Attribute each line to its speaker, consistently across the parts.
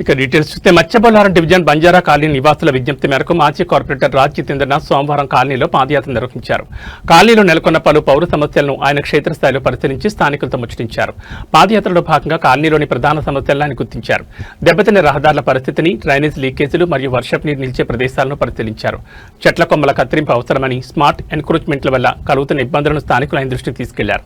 Speaker 1: ఇక డీటెయిల్స్ చూస్తే మత్స్యబొల్లారం division Banjara colony నివాసుల విజ్ఞప్తి మేరకు మాజీ కార్పొరేటర్ రాజ్ జితేంద్రనాథ్ సోమవారం కాలనీలో పాదయాత్ర నిర్వహించారు. కాలనీలో నెలకొన్న పలు పౌర సమస్యలను ఆయన క్షేత్రస్థాయిలో పరిశీలించి స్థానికులతో ముచ్చటించారు. పాదయాత్రలో భాగంగా కాలనీలోని ప్రధాన సమస్యలను ఆయన గుర్తించారు. దెబ్బతిన్న రహదారుల పరిస్థితిని, డ్రైనేజ్ లీకేజీలు మరియు వర్షపు నీరు నిలిచే ప్రదేశాలను పరిశీలించారు. చెట్ల కొమ్మల కత్తిరింపు అవసరమని, స్మార్ట్ ఎన్క్రోచ్మెంట్ల వల్ల కలుగుతున్న ఇబ్బందులను స్థానికులు ఆయన దృష్టికి తీసుకెళ్లారు.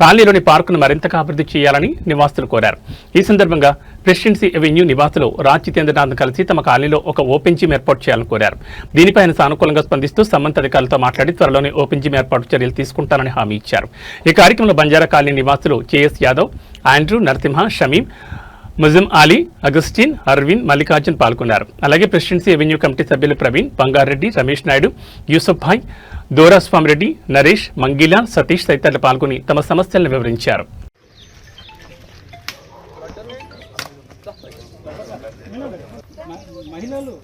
Speaker 1: కాలనీలోని పార్కును మరింతగా అభివృద్ధి చేయాలని నివాసులు కోరారు. ఈ సందర్భంగా ప్రెసిడెన్సీ ఎవెన్యూ నివాసులు రాజ్ జితేంద్రనాథ్ కలిసి తమ కాలనీలో ఒక ఓపెన్ జిమ్ ఏర్పాటు చేయాలని కోరారు. దీనిపై ఆయన సానుకూలంగా స్పందిస్తూ సంబంధిత అధికారులతో మాట్లాడి త్వరలోనే ఓపెన్ జిమ్ ఏర్పాటు చర్యలు తీసుకుంటారని హామీ ఇచ్చారు. ఈ కార్యక్రమంలో బంజారా కాలనీ నివాసులు JS Yadav, Andrew, Narasimha, Shamim, Muzam Ali, Augustine, Aravind, Mallikarjun పాల్గొన్నారు. అలాగే ప్రెసిడెన్సీ ఎవెన్యూ కమిటీ సభ్యులు ప్రవీణ్, బంగారెడ్డి, రమేష్ నాయుడు, యూసఫ్ భాయ్, దోరాస్వామిరెడ్డి, నరేష్, మంగిలా, సతీష్ తదితరులు పాల్గొని తమ సమస్యలను వివరించారు. మహిళలు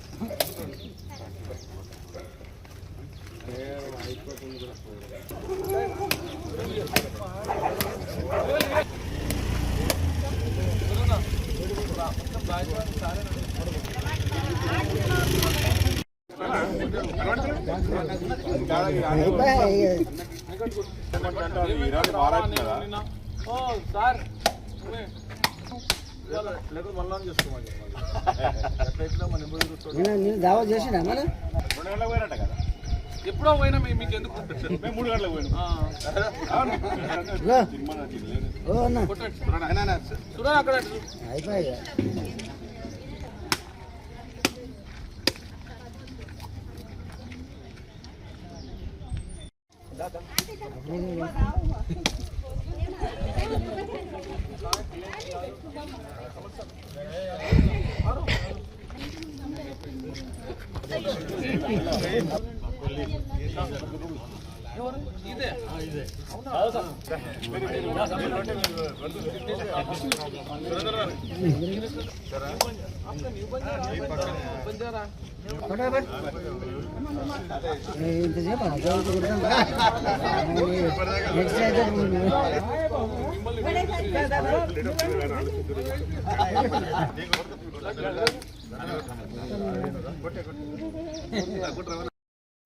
Speaker 2: దావా చేసినా మన
Speaker 3: ఎప్పుడో పోయినా మీకు ఎందుకు 3 గంటలకు పోయినా అక్కడ
Speaker 2: అయిపోయి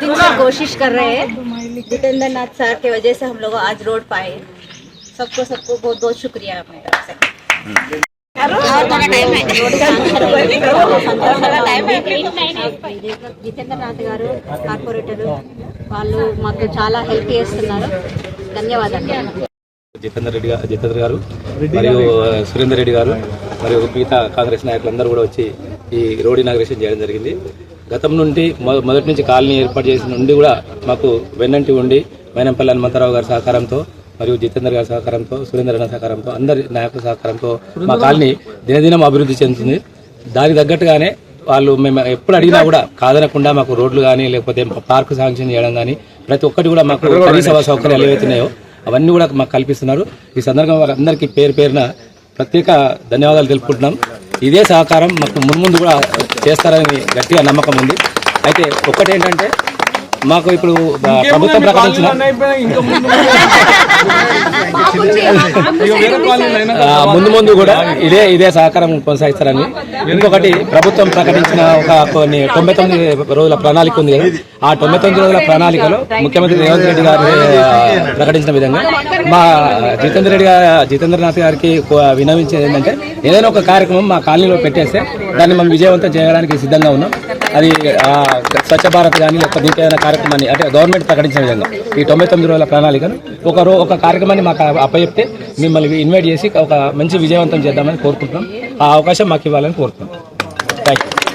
Speaker 3: ఇదే
Speaker 4: कोशिश कर रहे हैं। जितेंद्र नाथ सर की वजह से हम लोग आज रोड पाए। सबको बहुत बहुत शुक्रिया अपने तरफ से। जितेंद्र नाथ गारू కార్పొరేటర్ వాళ్ళు మాకు చాలా హెల్ప్ చేస్తున్నారు. ధన్యవాదాలు.
Speaker 5: జితేంద్ర గారు మరియు సురేందర్ రెడ్డి గారు మరియు మిగతా కాంగ్రెస్ నాయకులందరూ కూడా వచ్చి ఈ రోడ్ ఇనాగ్రేషన్ చేయడం జరిగింది. గతం నుండి మొదటి నుంచి కాలనీ ఏర్పాటు చేసిన నుండి కూడా మాకు వెన్నంటి ఉండి మైనంపల్లి హనుమంతరావు గారి సహకారంతో మరియు జితేంద్ర గారి సహకారంతో, సురేందర్ అన్న సహకారంతో, అందరి నాయకుల సహకారంతో మా కాలనీ దినదినం అభివృద్ధి చెందుతుంది. దానికి తగ్గట్టుగానే వాళ్ళు మేము ఎప్పుడు అడిగినా కూడా కాదనకుండా మాకు రోడ్లు కానీ లేకపోతే పార్కు శాంక్షన్ చేయడం కానీ ప్రతి ఒక్కటి కూడా మాకు కనీస సౌకర్యాలు ఏవైతున్నాయో అవన్నీ కూడా మాకు కల్పిస్తున్నారు. ఈ సందర్భంగా వారందరికీ పేరు పేరున ప్రత్యేక ధన్యవాదాలు తెలుపుకుంటున్నాం. ఇదే సహకారం మాకు మున్ముందు కూడా చేస్తారని గట్టిగా నమ్మకం ఉంది. అయితే ఒక్కటేంటంటే మాకు ఇప్పుడు ప్రభుత్వం ప్రకటించిన ముందు కూడా ఇదే సహకారం కొనసాగిస్తారని. ఇంకొకటి ప్రభుత్వం ప్రకటించిన ఒక 99 రోజుల ప్రణాళిక ఉంది కదా, ఆ 99 రోజుల ప్రణాళికలో ముఖ్యమంత్రి రేవంత్ రెడ్డి గారు ప్రకటించిన విధంగా మా జితేంద్రనాథ్ గారికి విన్నవించేది ఏంటంటే ఏదైనా ఒక కార్యక్రమం మా కాలనీలో పెట్టేస్తే దాన్ని మనం విజయవంతం చేయడానికి సిద్ధంగా ఉన్నాం. అది స్వచ్ఛ భారత్ కానీ లేకపోతే ఇంకేదైనా కార్యక్రమాన్ని అంటే గవర్నమెంట్ ప్రకటించిన విధంగా ఈ 99 రోజుల ప్రణాళికను ఒక కార్యక్రమాన్ని మాకు అప్పచెప్తే మిమ్మల్ని ఇన్వైట్ చేసి ఒక మంచి విజయవంతం చేద్దామని కోరుకుంటున్నాం. ఆ అవకాశం మాకు ఇవ్వాలని కోరుతున్నాం. Thank you.